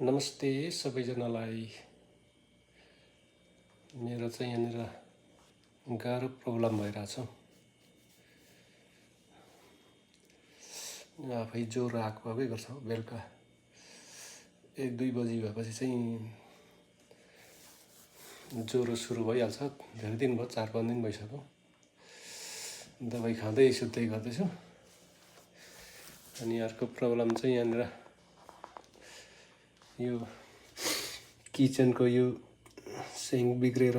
नमस्ते सबैजनालाई। मेरो चाहिँ यहाँनिर गाह्रो प्रब्लम भइरहेछ। आफै ज्वरो आएको भएकै गर्छ। बेलुका 1-2 बजी भएपछि चाहिँ ज्वरो सुरु भइहाल्छ। धेरै दिन भयो, 4-5 दिन भइसक्यो। दबाई खाँदै सुत्दै गर्दैछु। अनि अर्को प्रब्लम चाहिँ यहाँनिर यो किचनको यो सिङ्क बिग्रेर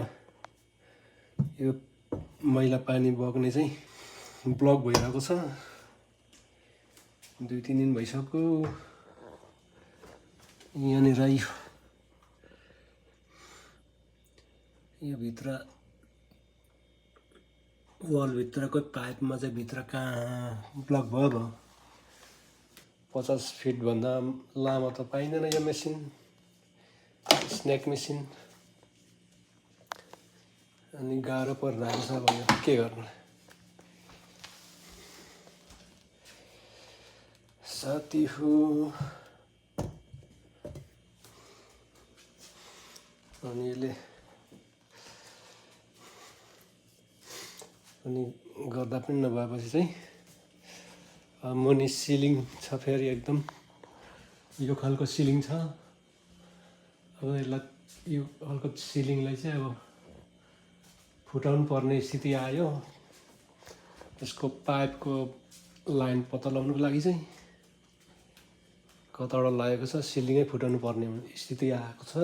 यो मैला पानी बग्ने चाहिँ ब्लक भइरहेको छ। 2-3 दिन भइसक्यो। यहाँनिर यो भित्र वालभित्रको पाइपमा चाहिँ भित्र कहाँ ब्लक भयो। 50 फिटभन्दा लामो त पाइँदैन यो मेसिन, स्न्याक मेसिन। अनि गाह्रो परिरहेको छ। अब यो के गर्नु साथी हो। अनि यसले अनि गर्दा पनि नभएपछि चाहिँ मुनि सिलिङ छ, फेरि एकदम यो खालको सिलिङ छ। अब यसलाई यो खालको सिलिङलाई चाहिँ अब फुटाउनु पर्ने स्थिति आयो। यसको पाइपको लाइन पत्ता लगाउनुको लागि चाहिँ कताबाट लागेको छ, सिलिङै फुटाउनु पर्ने स्थिति आएको छ।